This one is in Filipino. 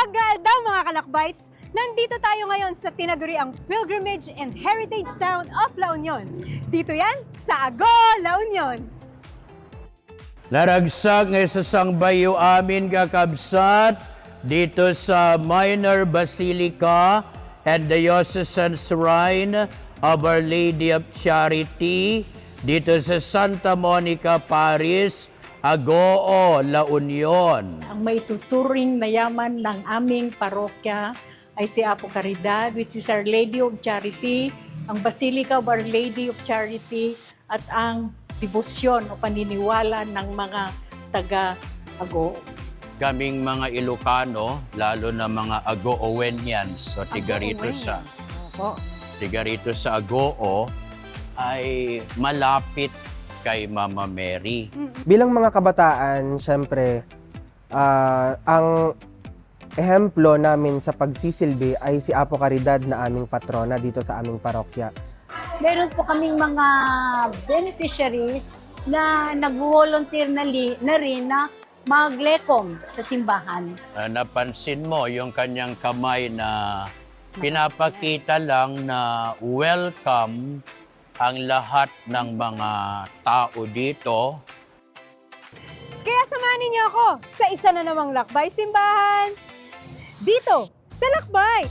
Maganda mga kalakbites! Nandito tayo ngayon sa tinaguriang Pilgrimage and Heritage Town of La Union. Dito yan sa Ago, La Union. Naragsak ng isasang bayo amin kakabsat dito sa Minor Basilica and Diocesan Shrine of Our Lady of Charity dito sa Santa Monica Parish, Agoo, La Union. Ang may tuturing na yaman ng aming parokya ay si Apo Caridad, which is Our Lady of Charity, ang Basilica of Our Lady of Charity, at ang debosyon o paniniwala ng mga taga-Agoo. Kaming mga Ilocano, lalo na mga Agooenians, o tiga rito sa Agoo, ay malapit kay Mama Mary. Bilang mga kabataan, syempre, ang ehemplo namin sa pagsisilbi ay si Apo Caridad na aming patrona dito sa aming parokya. Meron po kaming mga beneficiaries na nag-volunteer na rin na maglekom sa simbahan. Napansin mo yung kanyang kamay na pinapakita lang na welcome ang lahat ng mga tao dito. Kaya samahan niyo ako sa isa na namang lakbay simbahan dito sa Lakbay!